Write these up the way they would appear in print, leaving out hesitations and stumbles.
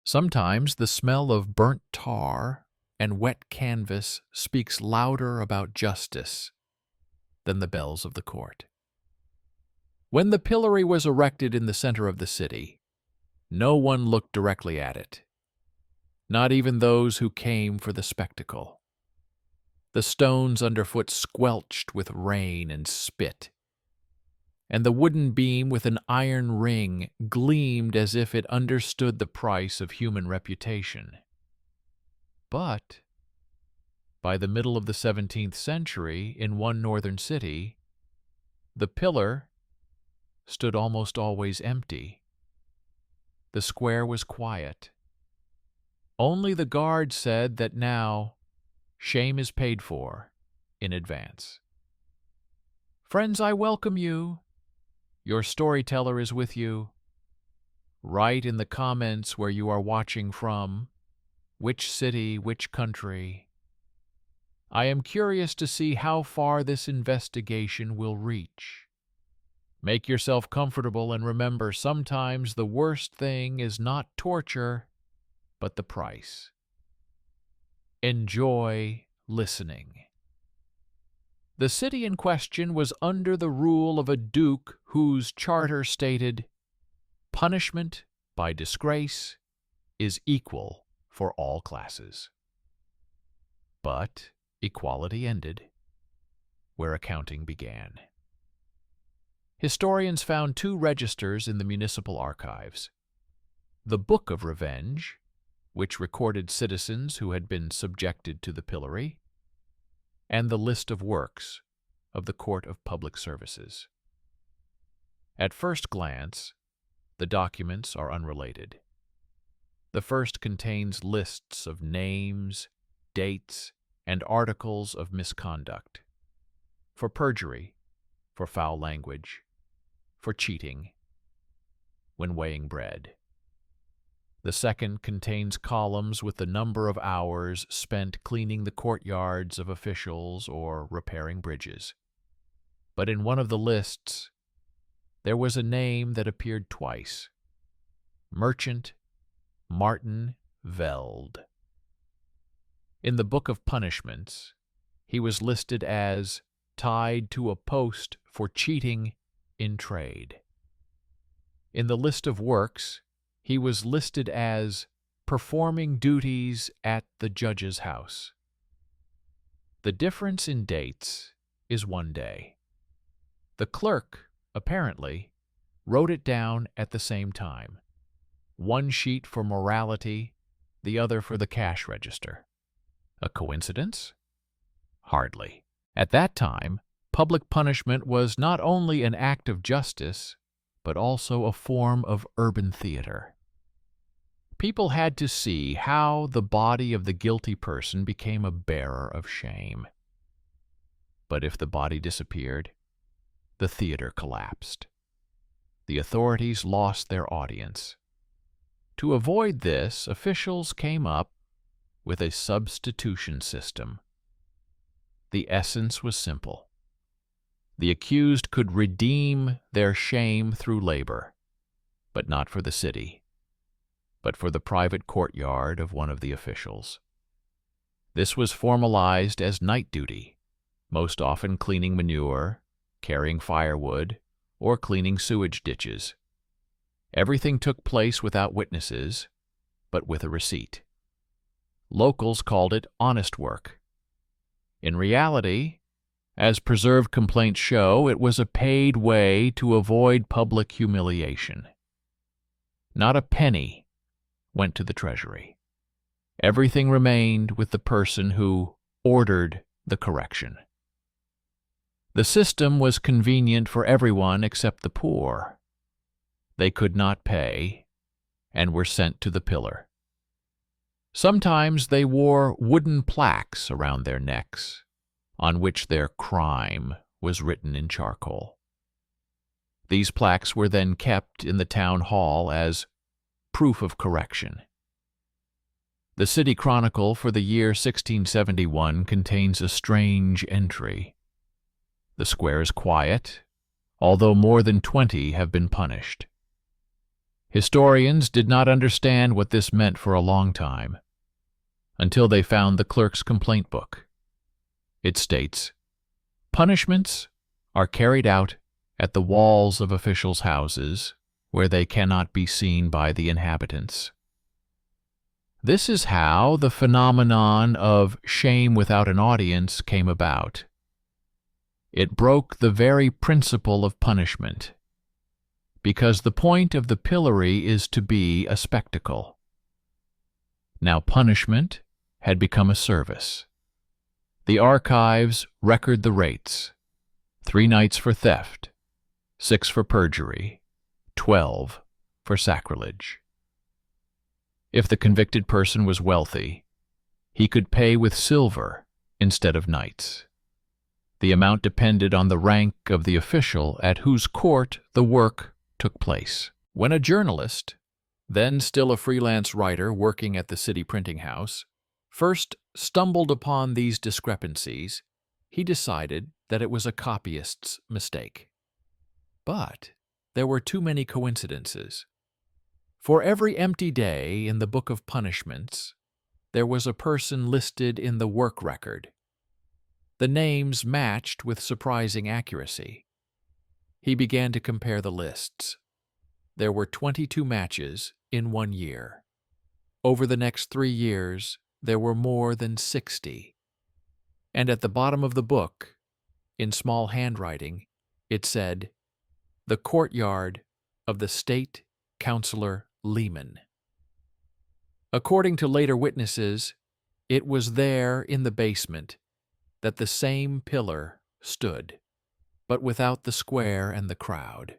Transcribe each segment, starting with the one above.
Sometimes the smell of burnt tar and wet canvas speaks louder about justice than the bells of the court. When the pillory was erected in the center of the city, no one looked directly at it, not even those who came for the spectacle. The stones underfoot squelched with rain and spit, and the wooden beam with an iron ring gleamed as if it understood the price of human reputation. But by the middle of the 17th century, in one northern city, the pillar stood almost always empty. The square was quiet. Only the guard said that now shame is paid for in advance. Friends, I welcome you. Your storyteller is with you. Write in the comments where you are watching from, which city, which country. I am curious to see how far this investigation will reach. Make yourself comfortable and remember, sometimes the worst thing is not torture, but the price. Enjoy listening. The city in question was under the rule of a duke whose charter stated, "Punishment by disgrace is equal for all classes." But equality ended where accounting began. Historians found two registers in the municipal archives: the Book of Revenge, which recorded citizens who had been subjected to the pillory, and the List of Works of the Court of Public Services. At first glance, the documents are unrelated. The first contains lists of names, dates, and articles of misconduct: for perjury, for foul language, for cheating, when weighing bread. The second contains columns with the number of hours spent cleaning the courtyards of officials or repairing bridges. But in one of the lists, there was a name that appeared twice: Merchant Martin Veld. In the Book of Punishments, he was listed as tied to a post for cheating in trade. In the List of Works, he was listed as performing duties at the judge's house. The difference in dates is one day. The clerk, apparently, wrote it down at the same time. One sheet for morality, the other for the cash register. A coincidence? Hardly. At that time, public punishment was not only an act of justice, but also a form of urban theater. People had to see how the body of the guilty person became a bearer of shame. But if the body disappeared, the theater collapsed. The authorities lost their audience. To avoid this, officials came up with a substitution system. The essence was simple. The accused could redeem their shame through labor, but not for the city, but for the private courtyard of one of the officials. This was formalized as night duty, most often cleaning manure, carrying firewood, or cleaning sewage ditches. Everything took place without witnesses, but with a receipt. Locals called it honest work. In reality, as preserved complaints show, it was a paid way to avoid public humiliation. Not a penny went to the treasury. Everything remained with the person who ordered the correction. The system was convenient for everyone except the poor. They could not pay and were sent to the pillar. Sometimes they wore wooden plaques around their necks, on which their crime was written in charcoal. These plaques were then kept in the town hall as proof of correction. The City Chronicle for the year 1671 contains a strange entry. The square is quiet, although more than 20 have been punished. Historians did not understand what this meant for a long time, until they found the clerk's complaint book. It states, "Punishments are carried out at the walls of officials' houses where they cannot be seen by the inhabitants." This is how the phenomenon of shame without an audience came about. It broke the very principle of punishment, because the point of the pillory is to be a spectacle. Now punishment had become a service. The archives record the rates: 3 nights for theft, 6 for perjury, 12 for sacrilege. If the convicted person was wealthy, he could pay with silver instead of knights. The amount depended on the rank of the official at whose court the work took place. When a journalist, then still a freelance writer working at the city printing house, first stumbled upon these discrepancies, he decided that it was a copyist's mistake. But there were too many coincidences. For every empty day in the book of punishments, there was a person listed in the work record. The names matched with surprising accuracy. He began to compare the lists. There were 22 matches in 1 year. Over the next 3 years, there were more than 60. And at the bottom of the book, in small handwriting, it said, "The courtyard of the State Councilor Lehman." According to later witnesses, it was there in the basement that the same pillar stood, but without the square and the crowd.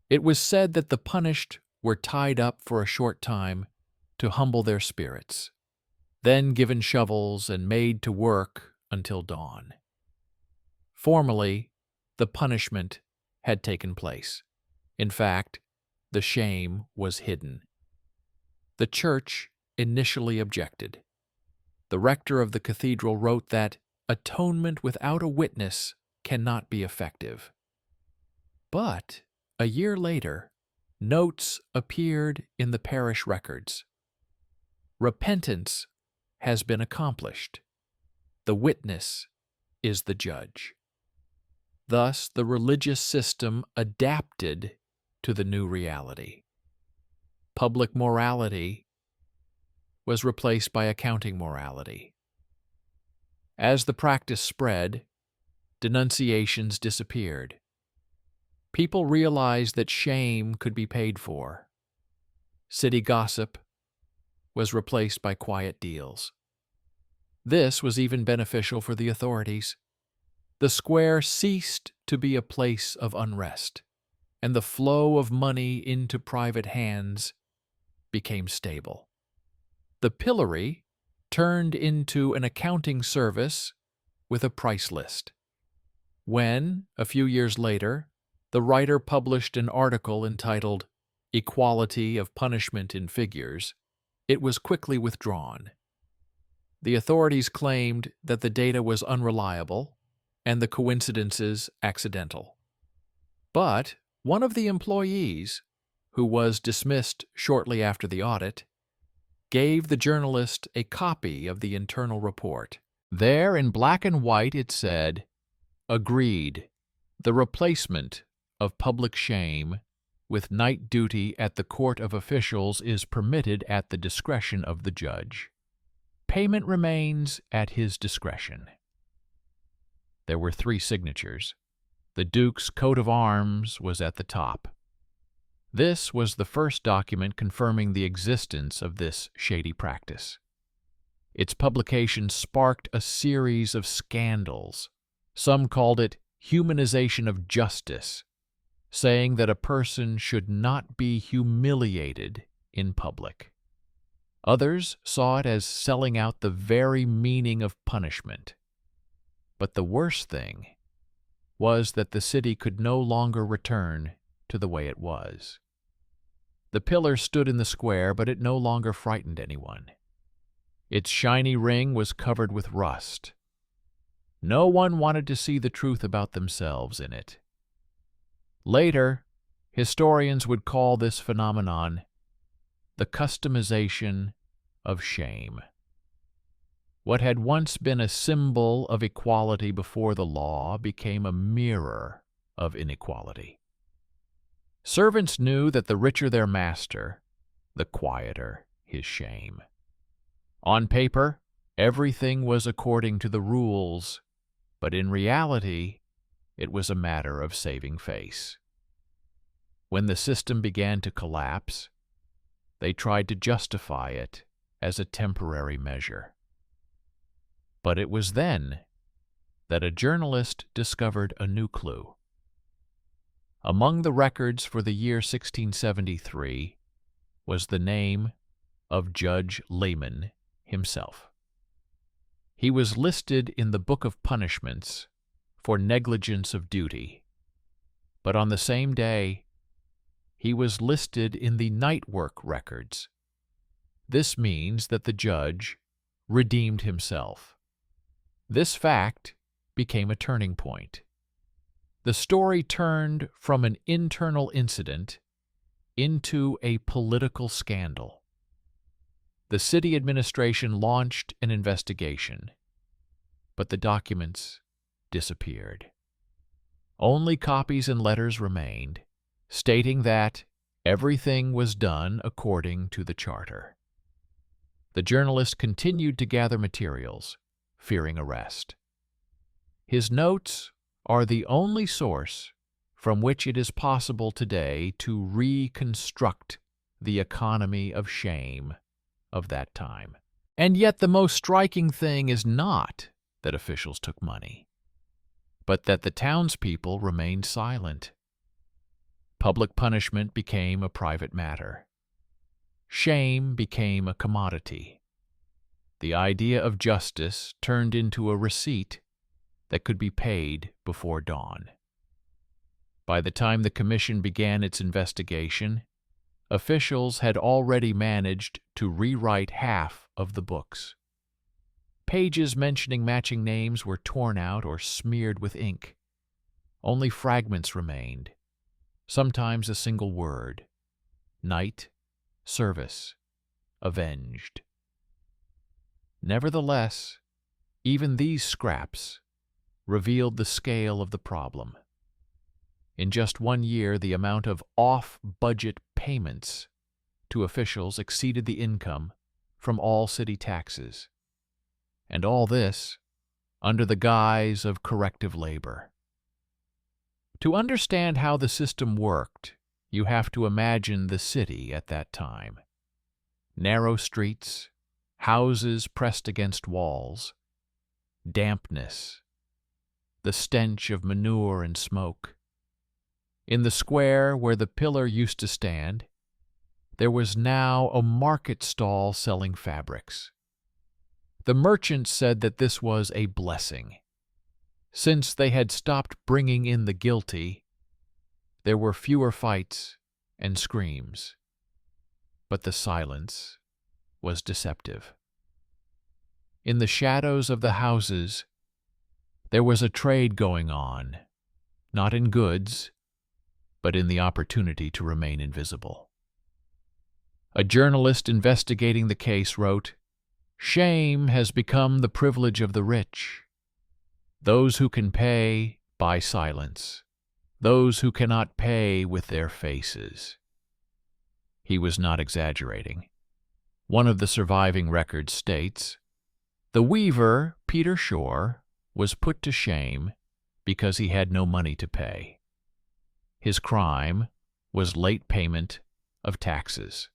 It was said that the punished were tied up for a short time to humble their spirits, then given shovels and made to work until dawn. Formally, the punishment had taken place. In fact, the shame was hidden. The church initially objected. The rector of the cathedral wrote that atonement without a witness cannot be effective. But a year later, notes appeared in the parish records. Repentance has been accomplished. The witness is the judge. Thus, the religious system adapted to the new reality. Public morality was replaced by accounting morality. As the practice spread, denunciations disappeared. People realized that shame could be paid for. City gossip was replaced by quiet deals. This was even beneficial for the authorities. The square ceased to be a place of unrest, and the flow of money into private hands became stable. The pillory turned into an accounting service with a price list. When, a few years later, the writer published an article entitled "Equality of Punishment in Figures," it was quickly withdrawn. The authorities claimed that the data was unreliable and the coincidences accidental. But one of the employees, who was dismissed shortly after the audit, gave the journalist a copy of the internal report. There, in black and white, it said, "Agreed, the replacement of public shame with night duty at the court of officials is permitted at the discretion of the judge. Payment remains at his discretion." There were 3 signatures. The Duke's coat of arms was at the top. This was the first document confirming the existence of this shady practice. Its publication sparked a series of scandals. Some called it humanization of justice, saying that a person should not be humiliated in public. Others saw it as selling out the very meaning of punishment. But the worst thing was that the city could no longer return to the way it was. The pillar stood in the square, but it no longer frightened anyone. Its shiny ring was covered with rust. No one wanted to see the truth about themselves in it. Later, Historians would call this phenomenon the customization of shame. What had once been a symbol of equality before the law became a mirror of inequality. Servants knew that the richer their master, the quieter his shame. On paper, everything was according to the rules, but in reality, it was a matter of saving face. When the system began to collapse, they tried to justify it as a temporary measure. But it was then that a journalist discovered a new clue. Among the records for the year 1673 was the name of Judge Lehman himself. He was listed in the Book of Punishments for negligence of duty, but on the same day, he was listed in the night work records. This means that the judge redeemed himself. This fact became a turning point. The story turned from an internal incident into a political scandal. The city administration launched an investigation, but the documents disappeared. Only copies and letters remained, stating that everything was done according to the charter. The journalist continued to gather materials, fearing arrest. His notes are the only source from which it is possible today to reconstruct the economy of shame of that time. And yet the most striking thing is not that officials took money, but that the townspeople remained silent. Public punishment became a private matter. Shame became a commodity. The idea of justice turned into a receipt that could be paid before dawn. By the time the commission began its investigation, officials had already managed to rewrite half of the books. Pages mentioning matching names were torn out or smeared with ink. Only fragments remained, sometimes a single word: night, service, avenged. Nevertheless, even these scraps revealed the scale of the problem. In just 1 year, the amount of off-budget payments to officials exceeded the income from all city taxes. And all this under the guise of corrective labor. To understand how the system worked, you have to imagine the city at that time. Narrow streets, houses pressed against walls, dampness, the stench of manure and smoke. In the square where the pillar used to stand, there was now a market stall selling fabrics. The merchants said that this was a blessing. Since they had stopped bringing in the guilty, there were fewer fights and screams. But the silence was deceptive. In the shadows of the houses, there was a trade going on, not in goods, but in the opportunity to remain invisible. A journalist investigating the case wrote, "Shame has become the privilege of the rich. Those who can pay buy silence. Those who cannot pay with their faces." He was not exaggerating. One of the surviving records states, "The weaver, Peter Shore, was put to shame because he had no money to pay. His crime was late payment of taxes.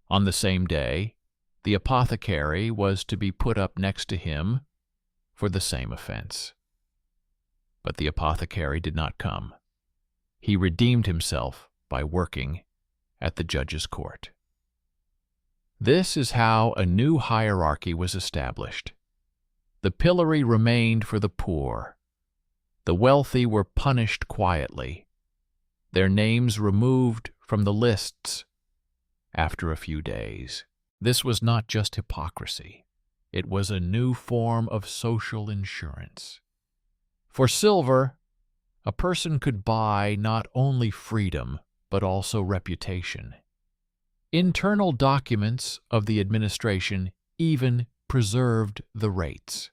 On the same day, the apothecary was to be put up next to him for the same offense. But the apothecary did not come. He redeemed himself by working at the judge's court." This is how a new hierarchy was established. The pillory remained for the poor. The wealthy were punished quietly, their names removed from the lists after a few days. This was not just hypocrisy. It was a new form of social insurance. For silver, a person could buy not only freedom, but also reputation. Internal documents of the administration even preserved the rates.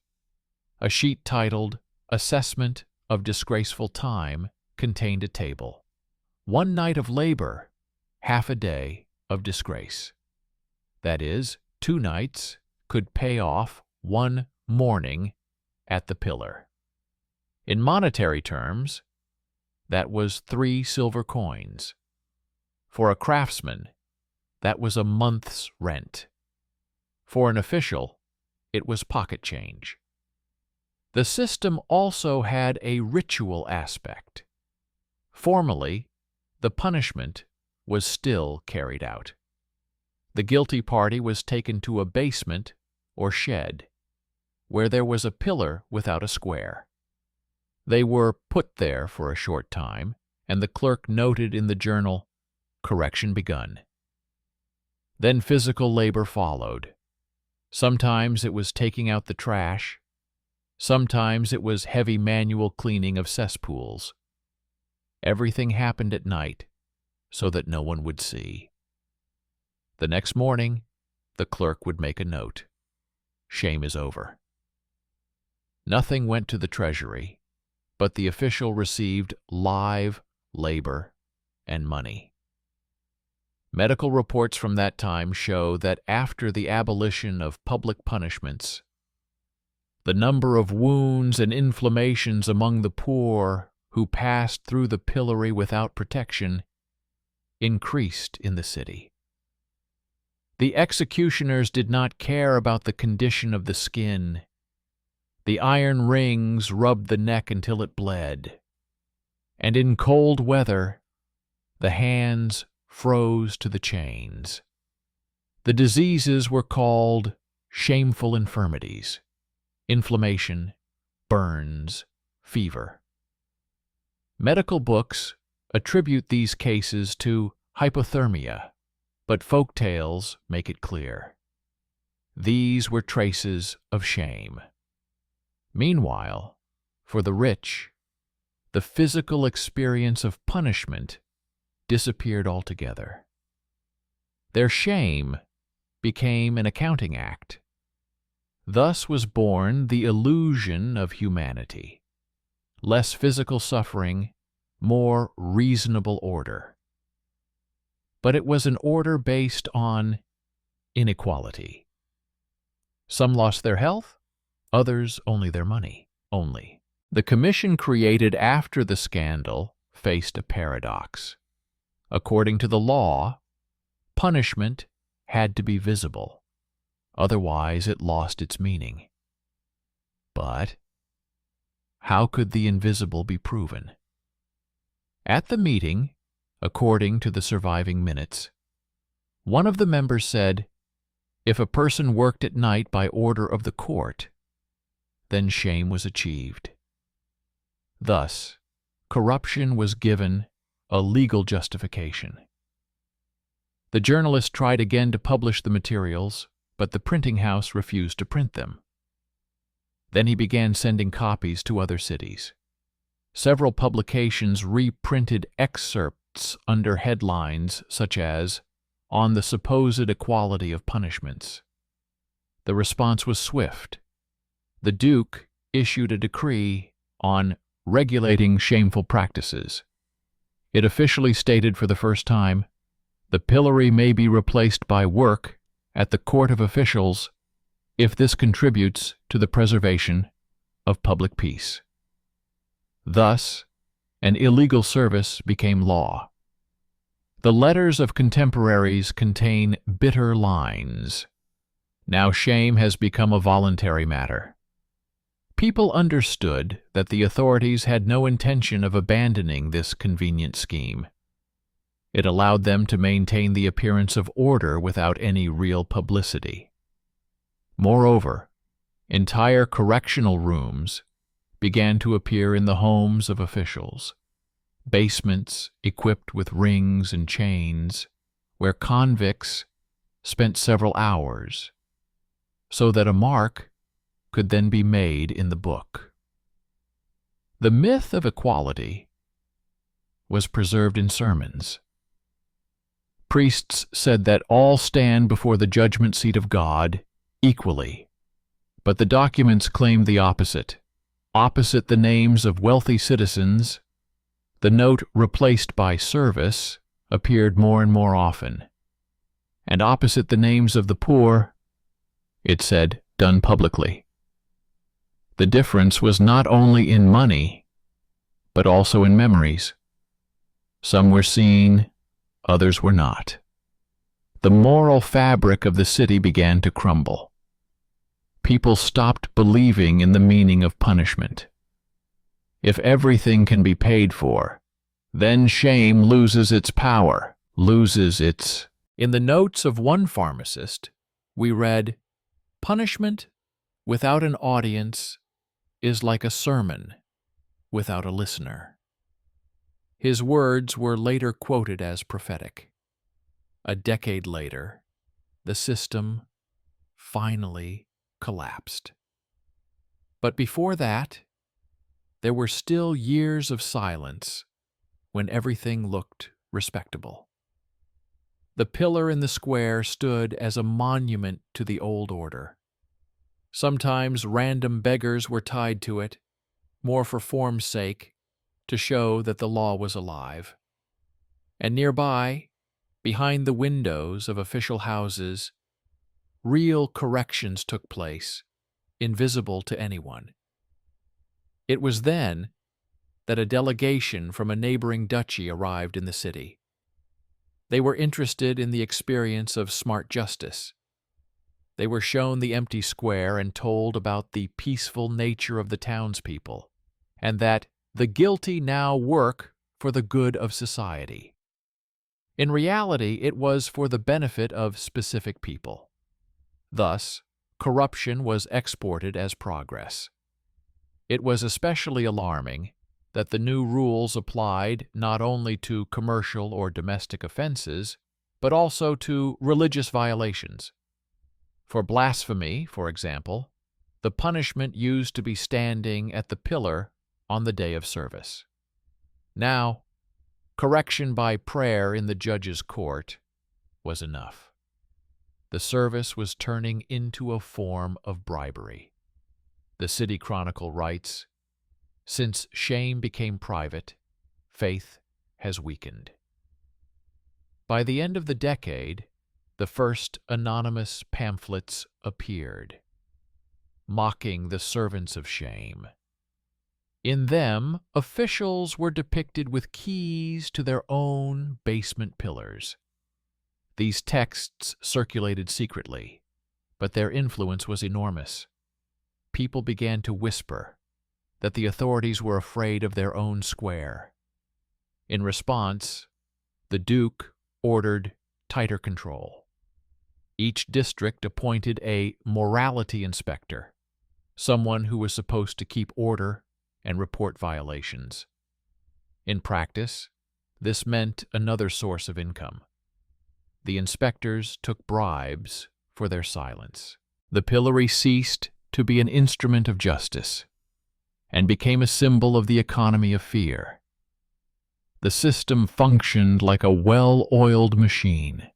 A sheet titled Assessment of Disgraceful Time contained a table. 1 night of labor, half a day of disgrace. That is, 2 nights could pay off 1 morning at the pillar. In monetary terms, that was 3 silver coins. For a craftsman, that was a month's rent. For an official, it was pocket change. The system also had a ritual aspect. Formally, the punishment was still carried out. The guilty party was taken to a basement or shed, where there was a pillar without a square. They were put there for a short time, and the clerk noted in the journal, "Correction begun." Then physical labor followed. Sometimes it was taking out the trash. Sometimes it was heavy manual cleaning of cesspools. Everything happened at night, so that no one would see. The next morning, the clerk would make a note. Shame is over. Nothing went to the treasury, but the official received live labor and money. Medical reports from that time show that after the abolition of public punishments, the number of wounds and inflammations among the poor who passed through the pillory without protection increased in the city. The executioners did not care about the condition of the skin. The iron rings rubbed the neck until it bled, and in cold weather, the hands froze to the chains. The diseases were called shameful infirmities: inflammation, burns, fever. Medical books attribute these cases to hypothermia, but folk tales make it clear. These were traces of shame. Meanwhile, for the rich, the physical experience of punishment disappeared altogether. Their shame became an accounting act. Thus was born the illusion of humanity: less physical suffering, more reasonable order. But it was an order based on inequality. Some lost their health, others only their money. The commission created after the scandal faced a paradox. According to the law, punishment had to be visible, otherwise it lost its meaning. But how could the invisible be proven? At the meeting, according to the surviving minutes, one of the members said, if a person worked at night by order of the court, then shame was achieved. Thus, corruption was given a legal justification. The journalist tried again to publish the materials, but the printing house refused to print them. Then he began sending copies to other cities. Several publications reprinted excerpts under headlines such as, "On the supposed equality of punishments." The response was swift. The Duke issued a decree on regulating shameful practices. It officially stated for the first time, the pillory may be replaced by work at the court of officials if this contributes to the preservation of public peace. Thus, an illegal service became law. The letters of contemporaries contain bitter lines. Now shame has become a voluntary matter. People understood that the authorities had no intention of abandoning this convenient scheme. It allowed them to maintain the appearance of order without any real publicity. Moreover, entire correctional rooms began to appear in the homes of officials, basements equipped with rings and chains, where convicts spent several hours, so that a mark could then be made in the book. The myth of equality was preserved in sermons, Priests said that all stand before the judgment seat of God equally, but the documents claimed the opposite. Opposite the names of wealthy citizens, the note replaced by service appeared more and more often, and opposite the names of the poor, it said, done publicly. The difference was not only in money, but also in memories. Some were seen, others were not. The moral fabric of the city began to crumble. People stopped believing in the meaning of punishment. If everything can be paid for, then shame loses its power, loses its... In the notes of one pharmacist, we read, "Punishment without an audience is like a sermon without a listener." His words were later quoted as prophetic. A decade later, the system finally collapsed. But before that, there were still years of silence when everything looked respectable. The pillar in the square stood as a monument to the old order. Sometimes random beggars were tied to it, more for form's sake, to show that the law was alive. And nearby, behind the windows of official houses, real corrections took place, invisible to anyone. It was then that a delegation from a neighboring duchy arrived in the city. They were interested in the experience of smart justice. They were shown the empty square and told about the peaceful nature of the townspeople, and that the guilty now work for the good of society. In reality, it was for the benefit of specific people. Thus, corruption was exported as progress. It was especially alarming that the new rules applied not only to commercial or domestic offenses, but also to religious violations. For blasphemy, for example, the punishment used to be standing at the pillar on the day of service. Now, correction by prayer in the judge's court was enough. The service was turning into a form of bribery. The City Chronicle writes, "Since shame became private, faith has weakened." By the end of the decade, the first anonymous pamphlets appeared, mocking the servants of shame. In them, officials were depicted with keys to their own basement pillars. These texts circulated secretly, but their influence was enormous. People began to whisper that the authorities were afraid of their own square. In response, the Duke ordered tighter control. Each district appointed a morality inspector, someone who was supposed to keep order and report violations. In practice, this meant another source of income. The inspectors took bribes for their silence. The pillory ceased to be an instrument of justice and became a symbol of the economy of fear. The system functioned like a well-oiled machine.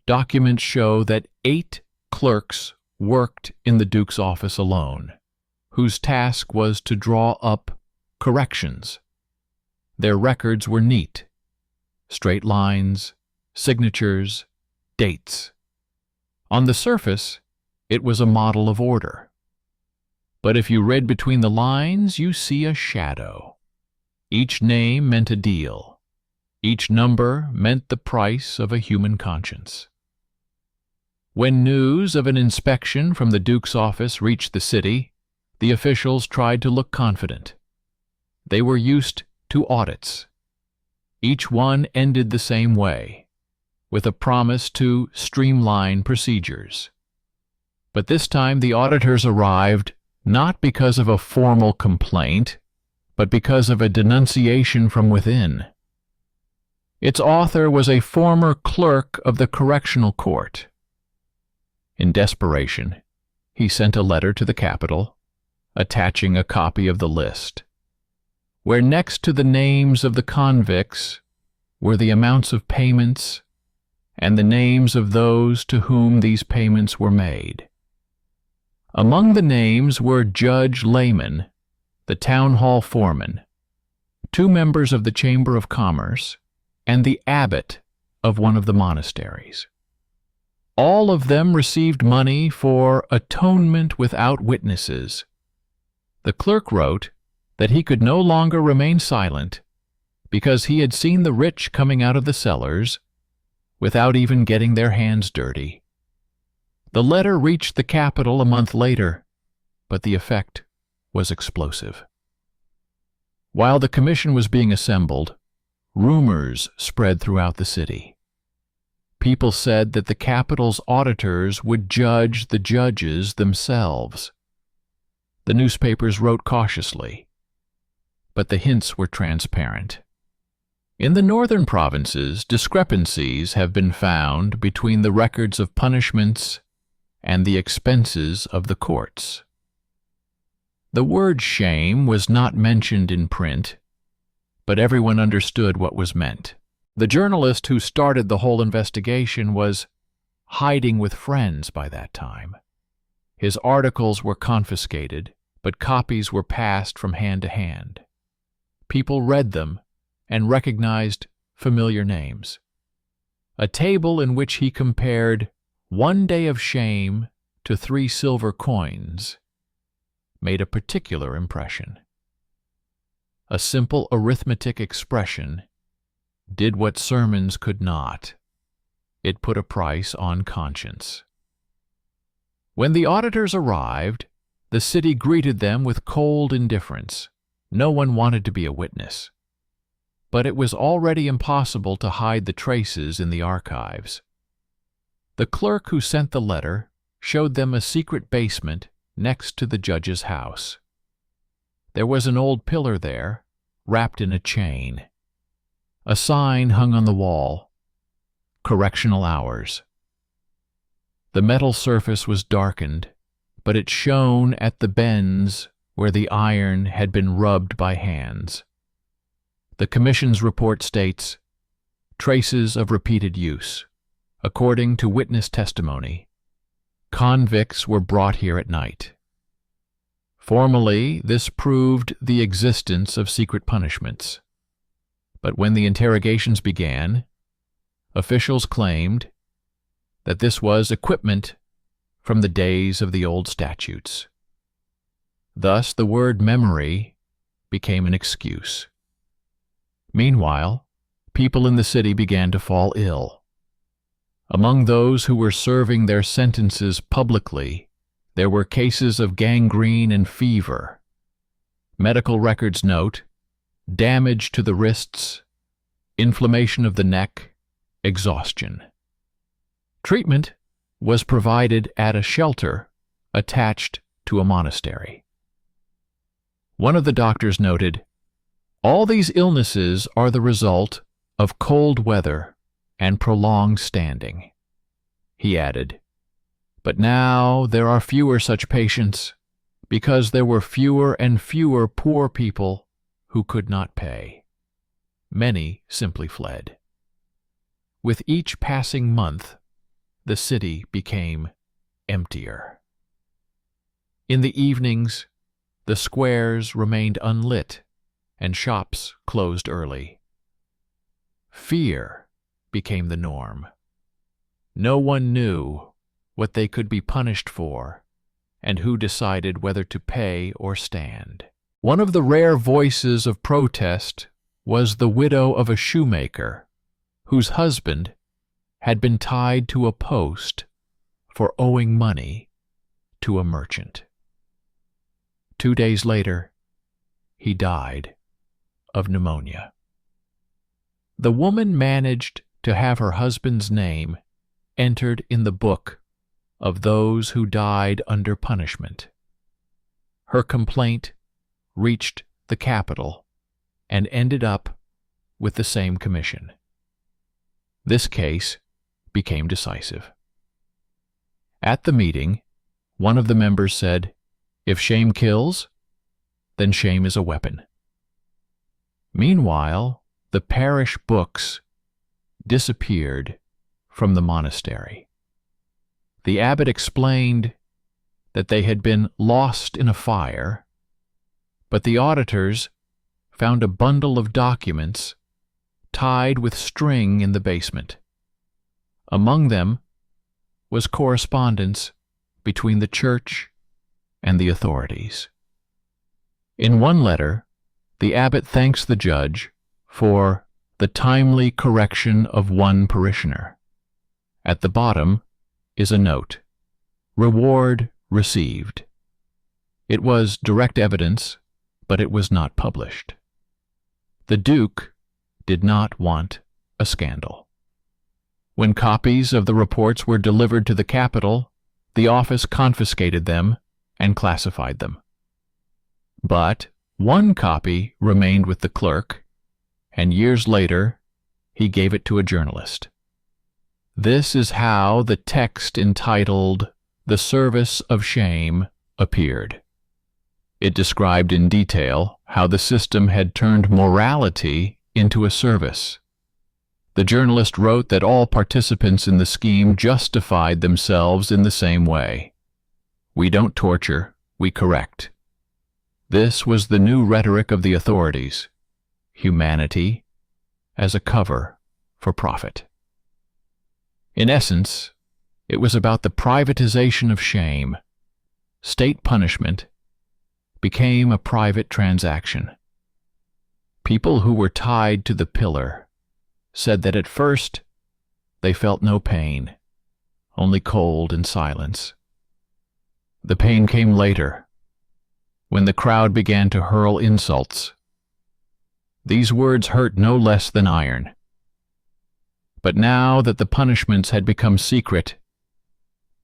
Documents show that 8 clerks worked in the Duke's office alone, whose task was to draw up corrections. Their records were neat: straight lines, signatures, dates. On the surface, it was a model of order. But if you read between the lines, you see a shadow. Each name meant a deal. Each number meant the price of a human conscience. When news of an inspection from the Duke's office reached the city, the officials tried to look confident. They were used to audits. Each one ended the same way, with a promise to streamline procedures. But this time the auditors arrived not because of a formal complaint, but because of a denunciation from within. Its author was a former clerk of the correctional court. In desperation, he sent a letter to the capital, attaching a copy of the list, where next to the names of the convicts were the amounts of payments and the names of those to whom these payments were made. Among the names were Judge Lehman, the town hall foreman, 2 members of the Chamber of Commerce, and the abbot of one of the monasteries. All of them received money for atonement without witnesses. The clerk wrote that he could no longer remain silent because he had seen the rich coming out of the cellars without even getting their hands dirty. The letter reached the capital a month later, but the effect was explosive. While the commission was being assembled, rumors spread throughout the city. People said that the capital's auditors would judge the judges themselves. The newspapers wrote cautiously, but the hints were transparent. In the northern provinces, discrepancies have been found between the records of punishments and the expenses of the courts. The word shame was not mentioned in print, but everyone understood what was meant. The journalist who started the whole investigation was hiding with friends by that time. His articles were confiscated, but copies were passed from hand to hand. People read them and recognized familiar names. A table in which he compared 1 day of shame to 3 silver coins made a particular impression. A simple arithmetic expression did what sermons could not. It put a price on conscience. When the auditors arrived, the city greeted them with cold indifference. No one wanted to be a witness. But it was already impossible to hide the traces in the archives. The clerk who sent the letter showed them a secret basement next to the judge's house. There was an old pillar there, wrapped in a chain. A sign hung on the wall, "Correctional Hours." The metal surface was darkened, but it shone at the bends where the iron had been rubbed by hands. The Commission's report states, "Traces of repeated use. According to witness testimony, convicts were brought here at night." Formally, this proved the existence of secret punishments. But when the interrogations began, officials claimed that this was equipment from the days of the old statutes. Thus, the word memory became an excuse. Meanwhile, people in the city began to fall ill. Among those who were serving their sentences publicly, there were cases of gangrene and fever. Medical records note damage to the wrists, inflammation of the neck, exhaustion. Treatment was provided at a shelter attached to a monastery. One of the doctors noted, "All these illnesses are the result of cold weather and prolonged standing." He added, "But now there are fewer such patients because there were fewer and fewer poor people who could not pay. Many simply fled." With each passing month, the city became emptier. In the evenings, the squares remained unlit and shops closed early. Fear became the norm. No one knew what they could be punished for and who decided whether to pay or stand. One of the rare voices of protest was the widow of a shoemaker whose husband had been tied to a post for owing money to a merchant. 2 days later, he died of pneumonia. The woman managed to have her husband's name entered in the book of those who died under punishment. Her complaint reached the capital and ended up with the same commission. This case became decisive. At the meeting, one of the members said, "If shame kills, then shame is a weapon." Meanwhile, the parish books disappeared from the monastery. The abbot explained that they had been lost in a fire, but the auditors found a bundle of documents tied with string in the basement. Among them was correspondence between the church and the authorities. In one letter, the abbot thanks the judge for the timely correction of one parishioner. At the bottom is a note, "Reward received." It was direct evidence, but it was not published. The Duke did not want a scandal. When copies of the reports were delivered to the capital, the office confiscated them and classified them. But one copy remained with the clerk, and years later he gave it to a journalist. This is how the text entitled "The Service of Shame" appeared. It described in detail how the system had turned morality into a service. The journalist wrote that all participants in the scheme justified themselves in the same way. "We don't torture, we correct." This was the new rhetoric of the authorities: humanity as a cover for profit. In essence, it was about the privatization of shame. State punishment became a private transaction. People who were tied to the pillar said that at first they felt no pain, only cold and silence. The pain came later, when the crowd began to hurl insults. These words hurt no less than iron. But now that the punishments had become secret,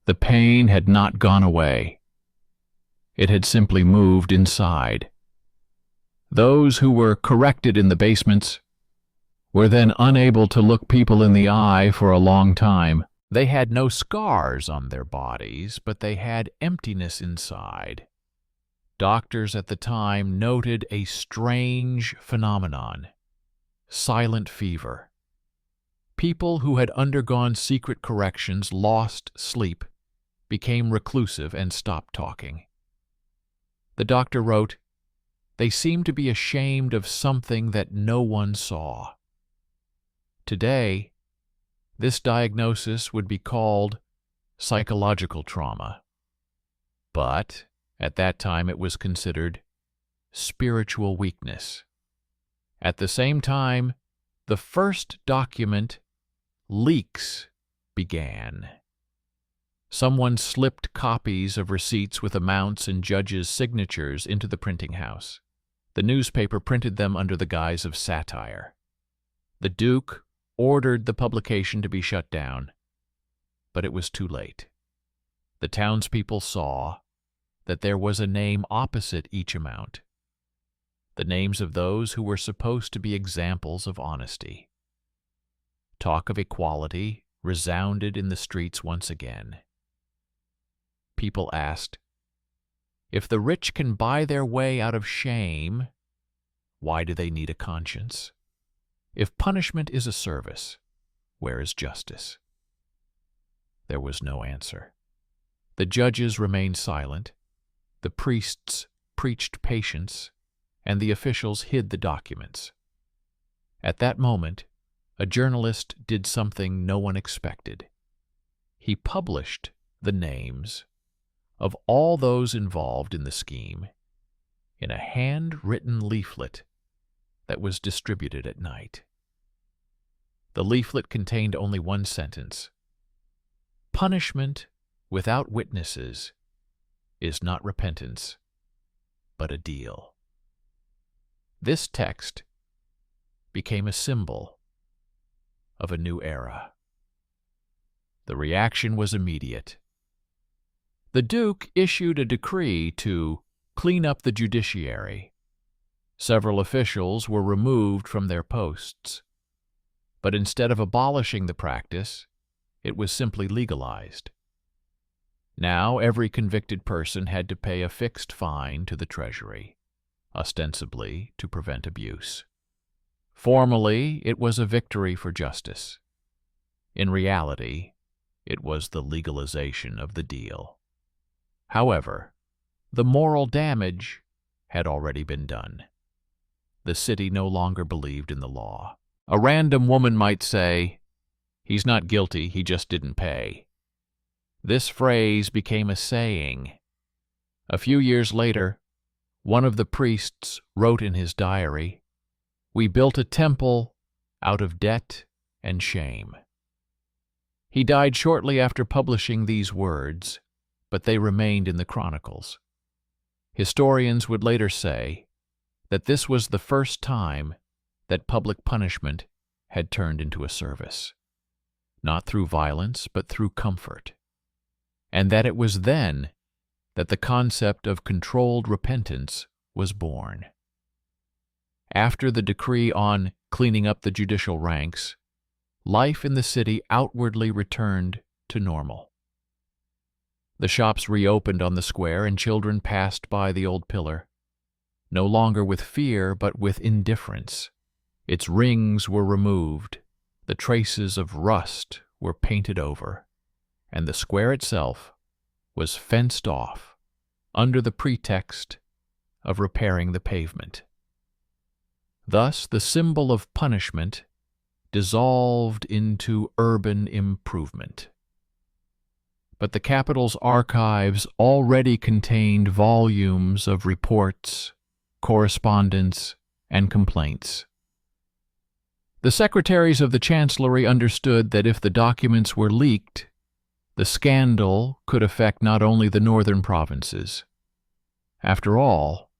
the pain had not gone away. It had simply moved inside. Those who were corrected in the basements were then unable to look people in the eye for a long time. They had no scars on their bodies, but they had emptiness inside. Doctors at the time noted a strange phenomenon: silent fever. People who had undergone secret corrections lost sleep, became reclusive, and stopped talking. The doctor wrote, "They seem to be ashamed of something that no one saw." Today, this diagnosis would be called psychological trauma. But at that time it was considered spiritual weakness. At the same time, the first document leaks began. Someone slipped copies of receipts with amounts and judges' signatures into the printing house. The newspaper printed them under the guise of satire. The Duke ordered the publication to be shut down, but it was too late. The townspeople saw that there was a name opposite each amount, the names of those who were supposed to be examples of honesty. Talk of equality resounded in the streets once again. People asked, "If the rich can buy their way out of shame, why do they need a conscience? If punishment is a service, where is justice?" There was no answer. The judges remained silent, the priests preached patience, and the officials hid the documents. At that moment, a journalist did something no one expected. He published the names of all those involved in the scheme in a hand-written leaflet that was distributed at night. The leaflet contained only one sentence: "Punishment without witnesses is not repentance, but a deal." This text became a symbol of a new era. The reaction was immediate. The Duke issued a decree to clean up the judiciary. Several officials were removed from their posts. But instead of abolishing the practice, it was simply legalized. Now every convicted person had to pay a fixed fine to the treasury, ostensibly to prevent abuse. Formally, it was a victory for justice. In reality, it was the legalization of the deal. However, the moral damage had already been done. The city no longer believed in the law. A random woman might say, "He's not guilty, he just didn't pay." This phrase became a saying. A few years later, one of the priests wrote in his diary, "We built a temple out of debt and shame." He died shortly after publishing these words, but they remained in the chronicles. Historians would later say that this was the first time that public punishment had turned into a service, not through violence but through comfort, and that it was then that the concept of controlled repentance was born. After the decree on cleaning up the judicial ranks, life in the city outwardly returned to normal. The shops reopened on the square and children passed by the old pillar, no longer with fear but with indifference. Its rings were removed, the traces of rust were painted over, and the square itself was fenced off under the pretext of repairing the pavement. Thus, the symbol of punishment dissolved into urban improvement. But the capital's archives already contained volumes of reports, correspondence, and complaints. The secretaries of the chancellery understood that if the documents were leaked, the scandal could affect not only the northern provinces. After all,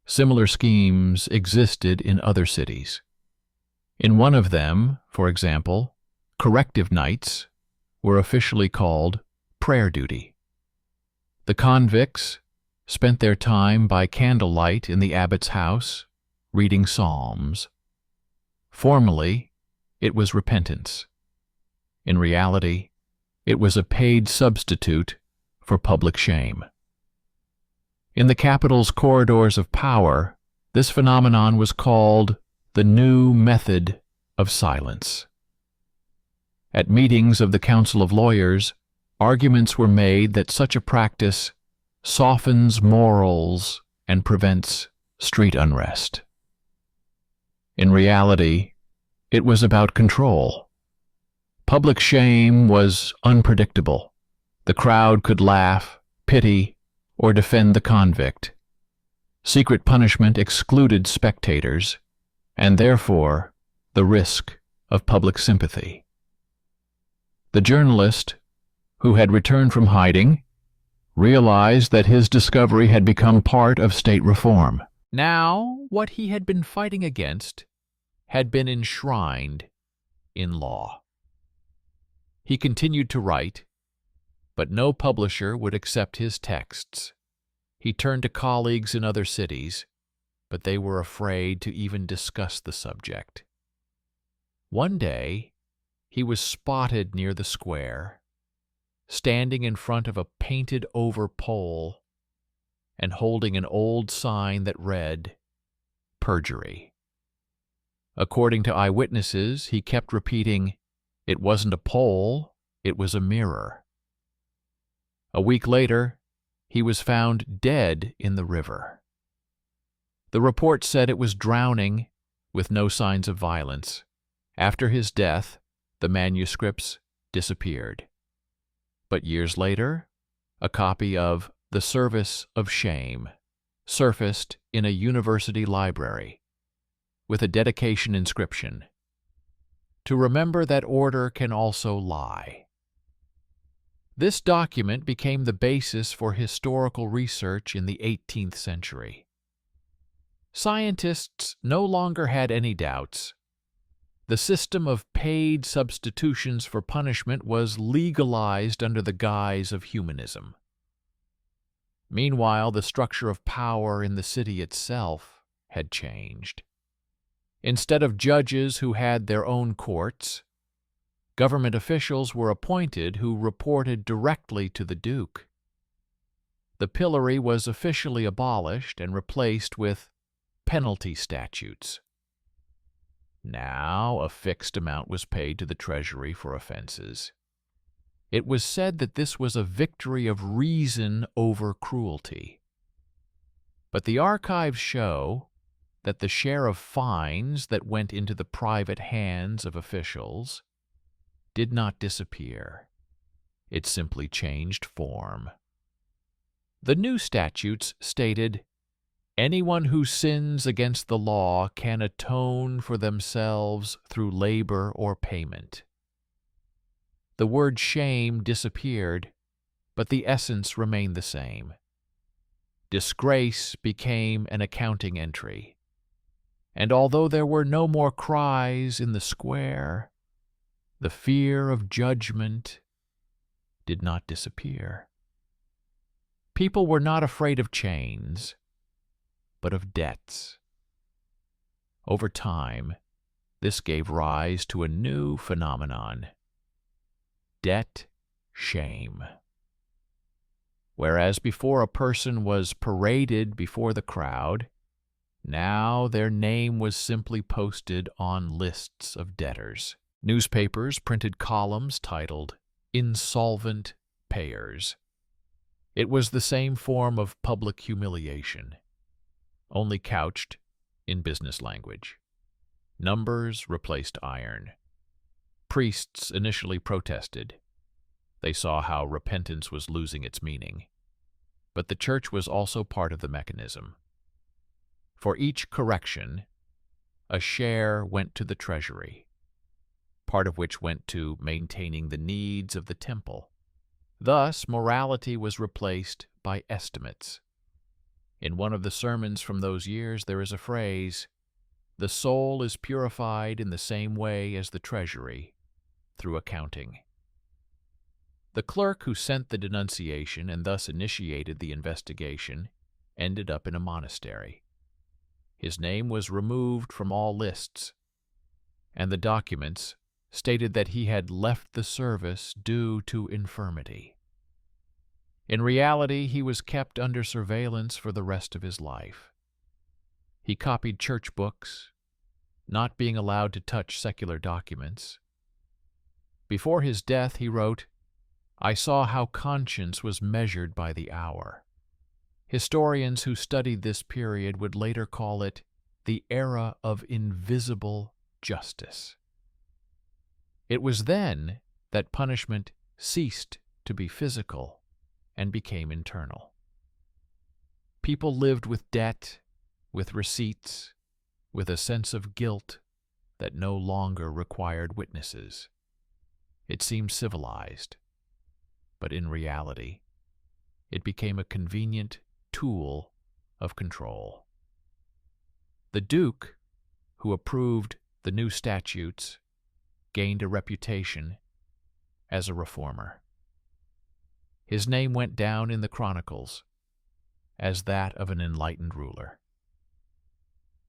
similar schemes existed in other cities. In one of them, for example, corrective nights were officially called prayer duty. The convicts spent their time by candlelight in the abbot's house, reading psalms. Formally, it was repentance. In reality, it was a paid substitute for public shame. In the capital's corridors of power, this phenomenon was called the new method of silence. At meetings of the Council of Lawyers, arguments were made that such a practice softens morals and prevents street unrest. In reality, it was about control. Public shame was unpredictable. The crowd could laugh, pity, or defend the convict. Secret punishment excluded spectators, and therefore the risk of public sympathy. The journalist, who had returned from hiding, realized that his discovery had become part of state reform. Now, what he had been fighting against had been enshrined in law. He continued to write, but no publisher would accept his texts. He turned to colleagues in other cities, but they were afraid to even discuss the subject. One day, he was spotted near the square, standing in front of a painted-over pole and holding an old sign that read, "Perjury." According to eyewitnesses, he kept repeating, "It wasn't a pole, it was a mirror." A week later, he was found dead in the river. The report said it was drowning with no signs of violence. After his death, the manuscripts disappeared. But years later, a copy of The Service of Shame surfaced in a university library with a dedication inscription, "To remember that order can also lie." This document became the basis for historical research in the 18th century. Scientists no longer had any doubts. The system of paid substitutions for punishment was legalized under the guise of humanism. Meanwhile, the structure of power in the city itself had changed. Instead of judges who had their own courts, government officials were appointed who reported directly to the Duke. The pillory was officially abolished and replaced with penalty statutes. Now a fixed amount was paid to the treasury for offenses. It was said that this was a victory of reason over cruelty. But the archives show that the share of fines that went into the private hands of officials did not disappear. It simply changed form. The new statutes stated, "Anyone who sins against the law can atone for themselves through labor or payment." The word shame disappeared, but the essence remained the same. Disgrace became an accounting entry. And although there were no more cries in the square, the fear of judgment did not disappear. People were not afraid of chains, but of debts. Over time, this gave rise to a new phenomenon: debt shame. Whereas before a person was paraded before the crowd, now their name was simply posted on lists of debtors. Newspapers printed columns titled "Insolvent Payers." It was the same form of public humiliation, only couched in business language. Numbers replaced iron. Priests initially protested. They saw how repentance was losing its meaning. But the church was also part of the mechanism. For each correction, a share went to the treasury, part of which went to maintaining the needs of the temple. Thus, morality was replaced by estimates. In one of the sermons from those years, there is a phrase, "The soul is purified in the same way as the treasury, through accounting." The clerk who sent the denunciation and thus initiated the investigation ended up in a monastery. His name was removed from all lists, and the documents stated that he had left the service due to infirmity. In reality, he was kept under surveillance for the rest of his life. He copied church books, not being allowed to touch secular documents. Before his death, he wrote, "I saw how conscience was measured by the hour." Historians who studied this period would later call it the era of invisible justice. It was then that punishment ceased to be physical and became internal. People lived with debt, with receipts, with a sense of guilt that no longer required witnesses. It seemed civilized, but in reality, it became a convenient tool of control. The Duke, who approved the new statutes, gained a reputation as a reformer. His name went down in the chronicles as that of an enlightened ruler.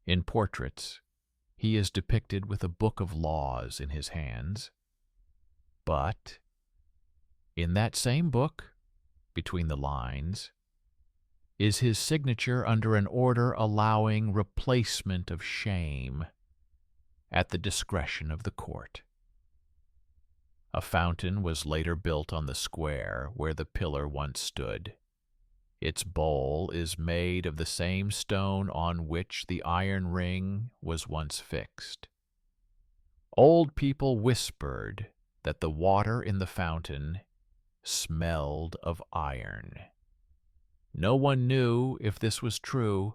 In portraits, he is depicted with a book of laws in his hands, but in that same book, between the lines, is his signature under an order allowing replacement of shame at the discretion of the court. A fountain was later built on the square where the pillar once stood. Its bowl is made of the same stone on which the iron ring was once fixed. Old people whispered that the water in the fountain smelled of iron. No one knew if this was true,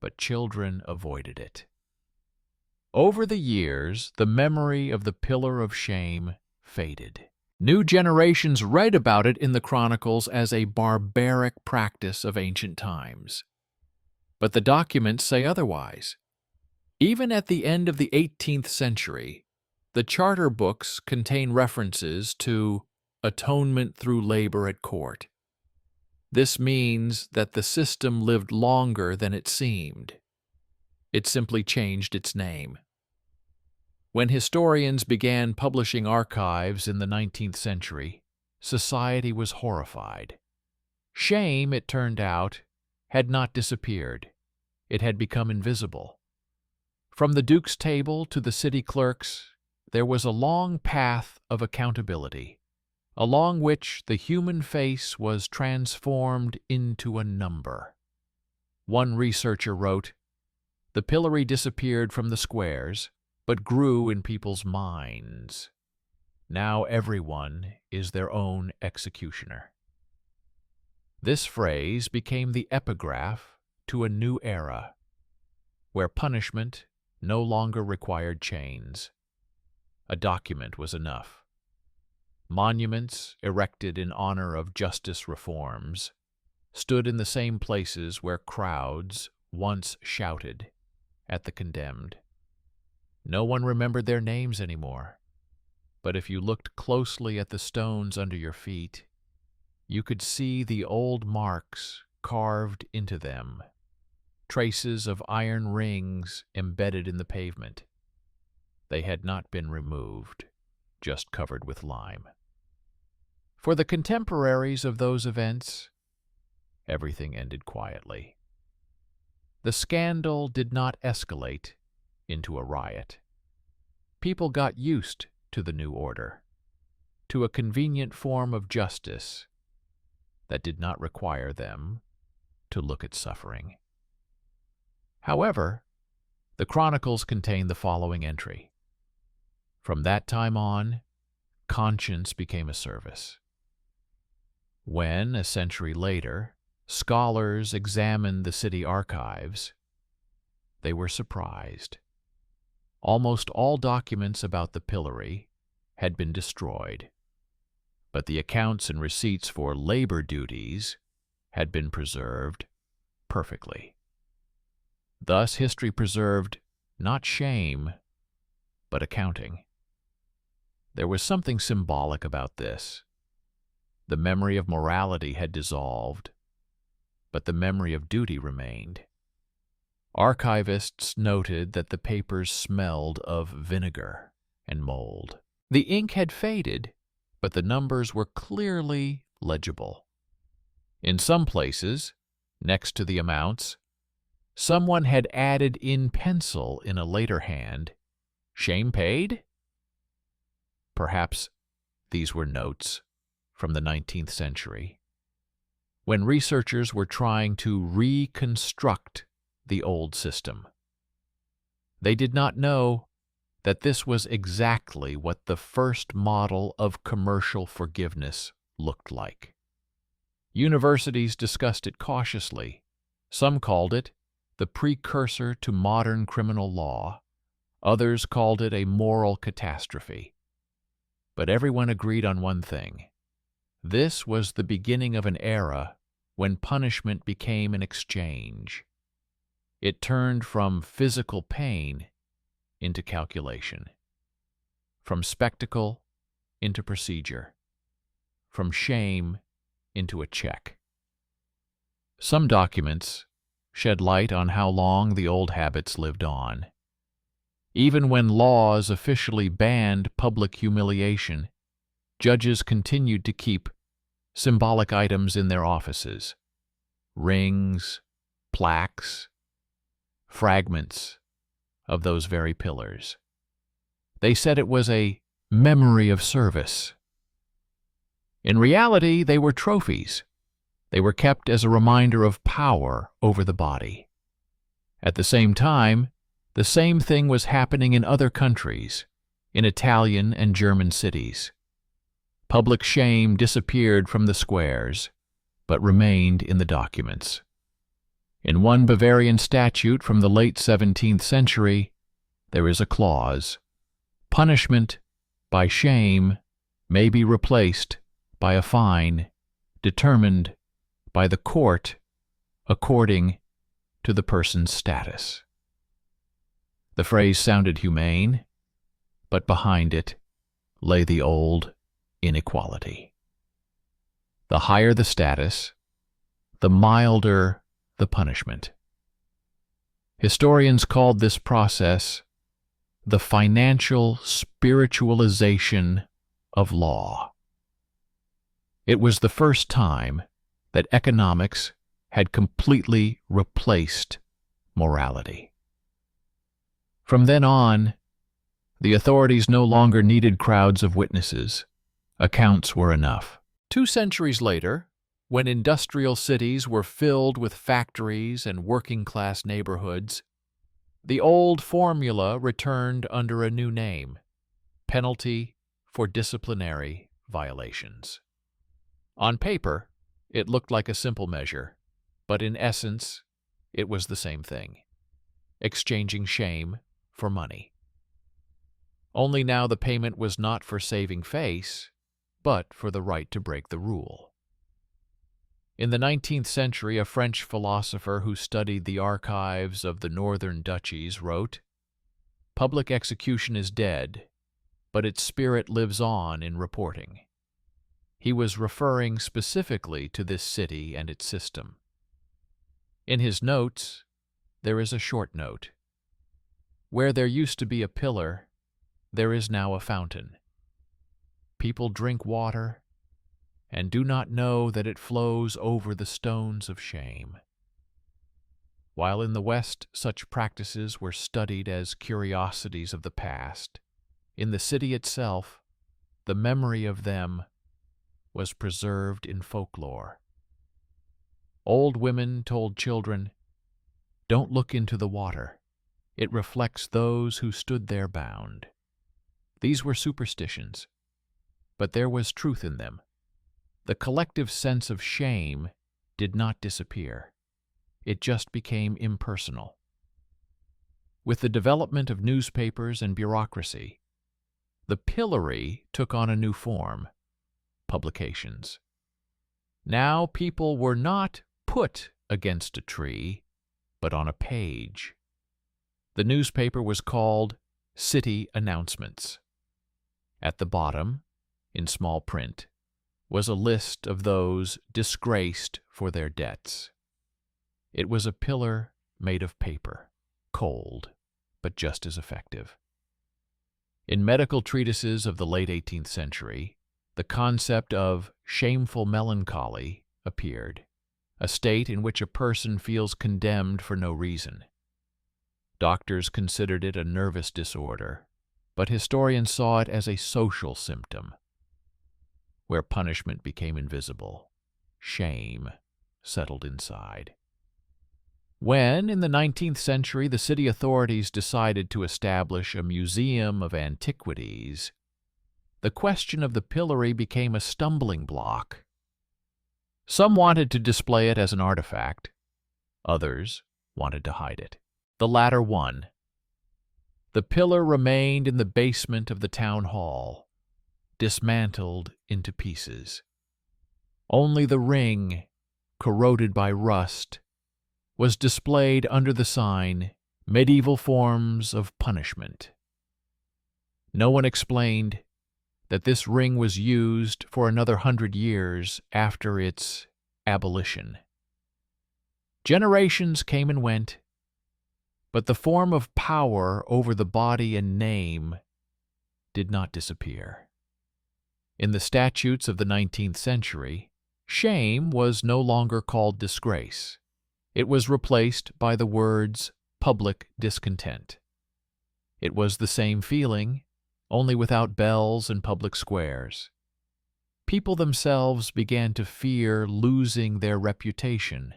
but children avoided it. Over the years, the memory of the Pillar of Shame faded. New generations read about it in the chronicles as a barbaric practice of ancient times. But the documents say otherwise. Even at the end of the 18th century, the charter books contain references to atonement through labor at court. This means that the system lived longer than it seemed. It simply changed its name. When historians began publishing archives in the 19th century, society was horrified. Shame, it turned out, had not disappeared. It had become invisible. From the Duke's table to the city clerks, there was a long path of accountability, along which the human face was transformed into a number. One researcher wrote, "The pillory disappeared from the squares, but grew in people's minds. Now everyone is their own executioner." This phrase became the epigraph to a new era, where punishment no longer required chains. A document was enough. Monuments erected in honor of justice reforms stood in the same places where crowds once shouted at the condemned. No one remembered their names anymore, but if you looked closely at the stones under your feet, you could see the old marks carved into them, traces of iron rings embedded in the pavement. They had not been removed, just covered with lime. For the contemporaries of those events, everything ended quietly. The scandal did not escalate into a riot. People got used to the new order, to a convenient form of justice that did not require them to look at suffering. However, the chronicles contain the following entry. From that time on, conscience became a service. When, a century later, scholars examined the city archives, they were surprised. Almost all documents about the pillory had been destroyed, but the accounts and receipts for labor duties had been preserved perfectly. Thus, history preserved not shame, but accounting. There was something symbolic about this. The memory of morality had dissolved, but the memory of duty remained. Archivists noted that the papers smelled of vinegar and mold. The ink had faded, but the numbers were clearly legible. In some places, next to the amounts, someone had added in pencil in a later hand, "Shame paid?" Perhaps these were notes from the 19th century, when researchers were trying to reconstruct the old system. They did not know that this was exactly what the first model of commercial forgiveness looked like. Universities discussed it cautiously. Some called it the precursor to modern criminal law. Others called it a moral catastrophe. But everyone agreed on one thing. This was the beginning of an era when punishment became an exchange. It turned from physical pain into calculation, from spectacle into procedure, from shame into a check. Some documents shed light on how long the old habits lived on. Even when laws officially banned public humiliation, judges continued to keep symbolic items in their offices: rings, plaques, fragments of those very pillars. They said it was a memory of service. In reality, they were trophies. They were kept as a reminder of power over the body. At the same time, the same thing was happening in other countries, in Italian and German cities. Public shame disappeared from the squares, but remained in the documents. In one Bavarian statute from the late 17th century, there is a clause: punishment by shame may be replaced by a fine determined by the court according to the person's status. The phrase sounded humane, but behind it lay the old inequality. The higher the status, the milder the punishment. Historians called this process the financial spiritualization of law. It was the first time that economics had completely replaced morality. From then on, the authorities no longer needed crowds of witnesses. Accounts were enough. 2 centuries later, when industrial cities were filled with factories and working-class neighborhoods, the old formula returned under a new name: penalty for disciplinary violations. On paper, it looked like a simple measure, but in essence, it was the same thing: exchanging shame for money. Only now the payment was not for saving face, but for the right to break the rule. In the 19th century, a French philosopher who studied the archives of the northern duchies wrote, "Public execution is dead, but its spirit lives on in reporting." He was referring specifically to this city and its system. In his notes, there is a short note: "Where there used to be a pillar, there is now a fountain. People drink water and do not know that it flows over the stones of shame." While in the West such practices were studied as curiosities of the past, in the city itself, the memory of them was preserved in folklore. Old women told children, "Don't look into the water. It reflects those who stood there bound." These were superstitions, but there was truth in them. The collective sense of shame did not disappear. It just became impersonal. With the development of newspapers and bureaucracy, the pillory took on a new form: publications. Now people were not put against a tree, but on a page. The newspaper was called City Announcements. At the bottom, in small print, was a list of those disgraced for their debts. It was a pillar made of paper, cold, but just as effective. In medical treatises of the late 18th century, the concept of shameful melancholy appeared, a state in which a person feels condemned for no reason. Doctors considered it a nervous disorder, but historians saw it as a social symptom. Where punishment became invisible, shame settled inside. When, in the 19th century, the city authorities decided to establish a museum of antiquities, the question of the pillory became a stumbling block. Some wanted to display it as an artifact. Others wanted to hide it. The latter won. The pillar remained in the basement of the town hall, dismantled into pieces. Only the ring, corroded by rust, was displayed under the sign, "Medieval Forms of Punishment." No one explained that this ring was used for another 100 years after its abolition. Generations came and went, but the form of power over the body and name did not disappear. In the statutes of the 19th century, shame was no longer called disgrace. It was replaced by the words public discontent. It was the same feeling, only without bells and public squares. People themselves began to fear losing their reputation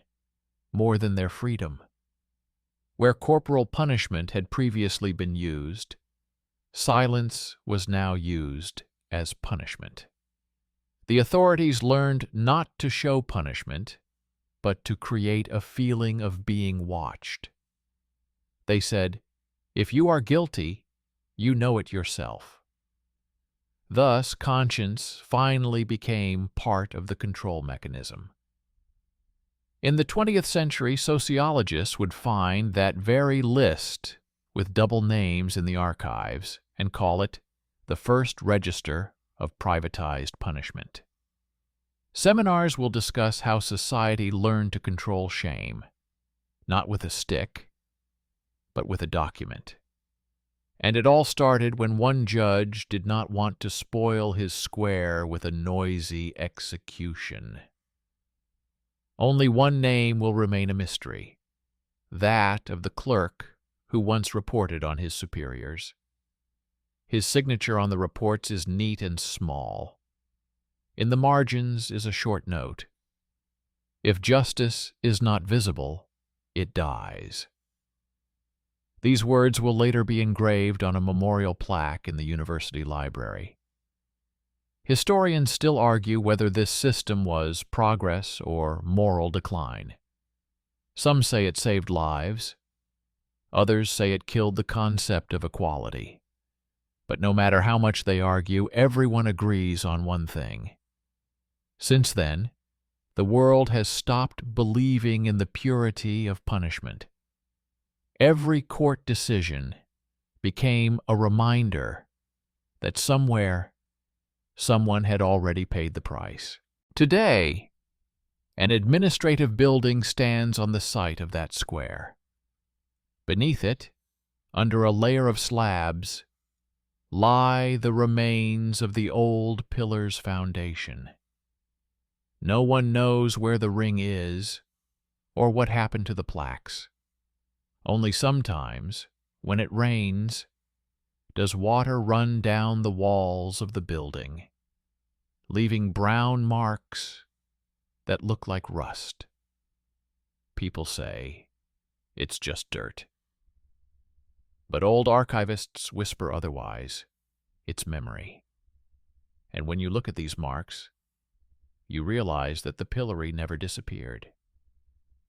more than their freedom. Where corporal punishment had previously been used, silence was now used as punishment. The authorities learned not to show punishment, but to create a feeling of being watched. They said, "If you are guilty, you know it yourself." Thus, conscience finally became part of the control mechanism. In the 20th century, sociologists would find that very list with double names in the archives and call it the first register of privatized punishment. Seminars will discuss how society learned to control shame, not with a stick, but with a document. And it all started when one judge did not want to spoil his square with a noisy execution. Only one name will remain a mystery, that of the clerk who once reported on his superiors. His signature on the reports is neat and small. In the margins is a short note. If justice is not visible, it dies. These words will later be engraved on a memorial plaque in the university library. Historians still argue whether this system was progress or moral decline. Some say it saved lives. Others say it killed the concept of equality. But no matter how much they argue, everyone agrees on one thing. Since then, the world has stopped believing in the purity of punishment. Every court decision became a reminder that somewhere, someone had already paid the price. Today, an administrative building stands on the site of that square. Beneath it, under a layer of slabs, lie the remains of the old pillar's foundation. No one knows where the ring is or what happened to the plaques. Only sometimes, when it rains, does water run down the walls of the building, leaving brown marks that look like rust. People say it's just dirt. But old archivists whisper otherwise. It's memory. And when you look at these marks, you realize that the pillory never disappeared.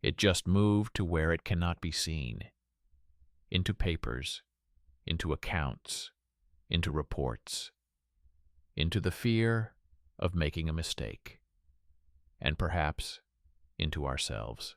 It just moved to where it cannot be seen, into papers, into accounts, into reports, into the fear of making a mistake, and perhaps into ourselves.